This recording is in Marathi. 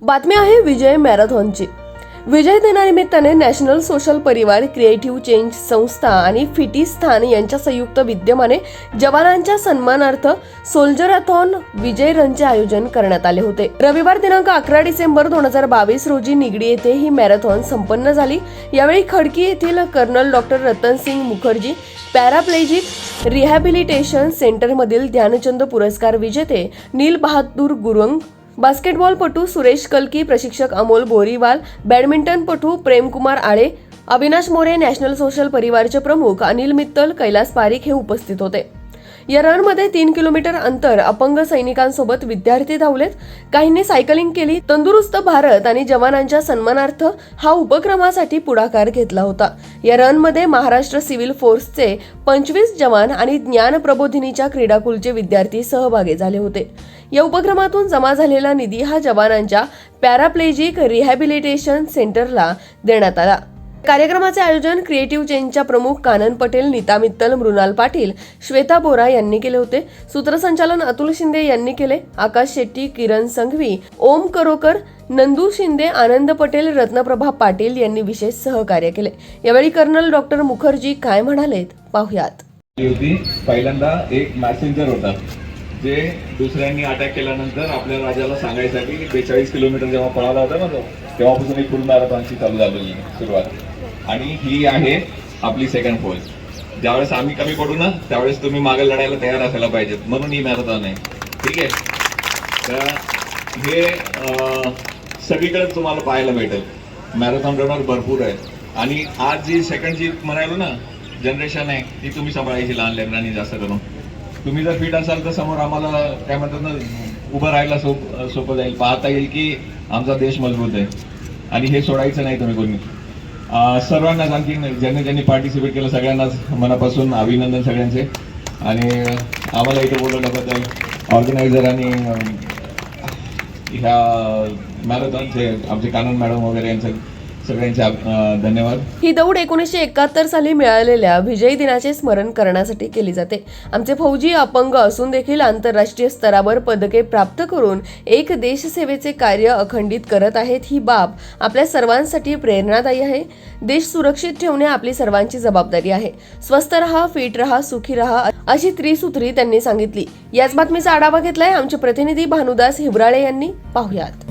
बातमी आहे विजय मॅरेथॉनची। विजय दिनानिमित्ताने नॅशनल सोशल परिवार, क्रिएटिव्ह चेंज संस्था आणि फिटीस्थान यांच्या संयुक्त विद्यमाने जवानांच्या सन्मानार्थ सोल्जरॅथॉन विजय रनचे आयोजन करण्यात आले होते। रविवार दिनांक 11 डिसेंबर 2022 रोजी निगडी येथे ही मॅरेथॉन संपन्न झाली। यावेळी खडकी येथील colonel doctor Ratansingh Mukherjee paraplegic rehabilitation सेंटरमधील ध्यानचंद पुरस्कार विजेते नील बहादूर गुरुंग, बास्केटबॉलपटू सुरेश कलकी, प्रशिक्षक अमोल बोरीवाल, बॅडमिंटनपटू प्रेमकुमार आळे, अविनाश मोरे, नॅशनल सोशल परिवारचे प्रमुख अनिल मित्तल, कैलास पारिक हे उपस्थित होते। या रनमध्ये 3 किलोमीटर अंतर अपंग सैनिकांसोबत विद्यार्थी धावलेत। काहींनी सायकलिंग केली। तंदुरुस्त भारत आणि जवानांच्या सन्मानार्थ हा उपक्रमासाठी पुढाकार घेतला होता। या रनमध्ये महाराष्ट्र सिव्हिल फोर्सचे 25 जवान आणि ज्ञान प्रबोधिनीच्या क्रीडाकुलचे विद्यार्थी सहभागी झाले होते। या उपक्रमातून जमा झालेला निधी हा जवानांच्या पॅराप्लेजिक रिहॅबिलिटेशन सेंटरला देण्यात आला। कार्यक्रमाचे आयोजन क्रिएटिव्ह चेंजच्या प्रमुख कानन पटेल, नीता मित्तल, मृणाल पाटील, श्वेता बोरा यांनी केले होते। सूत्रसंचालन अतुल शिंदे यांनी केले। आकाश शेट्टी, किरण संघवी, ओम करोकर, नंदू शिंदे, आनंद पटेल, रत्नप्रभा पाटील यांनी विशेष सहकार्य केले। यावेळी कर्नल डॉक्टर मुखर्जी काय म्हणालेत पाहुयात। पहिल्यांदा एक मॅसेंजर होता जे दुसऱ्यांनी अटॅक केल्यानंतर आपल्या राजाला सांगायसाठी 42 किलोमीटर जेव्हा पळाला होता ना तो, तेव्हापासून एक फुल मॅरेथॉनची चालू झालेली सुरुवात। आणि ही आहे आपली सेकंड फोल। ज्यावेळेस आम्ही कमी पडू ना त्यावेळेस तुम्ही मागे लढायला तयार असायला पाहिजेत, म्हणून ही मॅरेथॉन आहे। ठीक आहे, तर हे सगळीकडे तुम्हाला पाहायला भेटेल। मॅरेथॉन रनर भरपूर आहे आणि आज जी सेकंड जी म्हणालो ना जनरेशन आहे ती तुम्ही सांभाळायची, लहान लेकरांनी जास्त करून। तुम्ही जर फिट असाल तर समोर आम्हाला काय म्हणतात ना उभं राहायला सोपं जाईल, पाहता येईल की आमचा देश मजबूत आहे आणि हे सोडायचं नाही तुम्ही कोणी। सर्वांनाच आणखी ज्यांनी पार्टिसिपेट केलं सगळ्यांनाच मनापासून अभिनंदन सगळ्यांचे। आणि आम्हाला इथे बोलवल्याबद्दल ऑर्गनायझर आणि ह्या मॅरेथॉनचे आमचे कानन मॅडम वगैरे यांचं सगळ्यांचे धन्यवाद। ही दौड 1971 साली मिळालेल्या विजय दिनाचे स्मरण करण्यासाठी केली जाते। आमचे फौजी अपंग असून देखील आंतरराष्ट्रीय स्तरावर पदके प्राप्त करून एक देशसेवेचे कार्य अखंडित करत आहेत। ही बाब आपल्या सर्वांसाठी प्रेरणादायी आहे। देश सुरक्षित ठेवणे आपली सर्वांची जबाबदारी आहे। स्वस्थ रहा, फिट रहा, सुखी रहा अशी त्रिसूत्री त्यांनी सांगितली। याच बातमीचा आढावा घेतलाय आमचे प्रतिनिधी भानुदास हिवराळे यांनी, पाहुयात।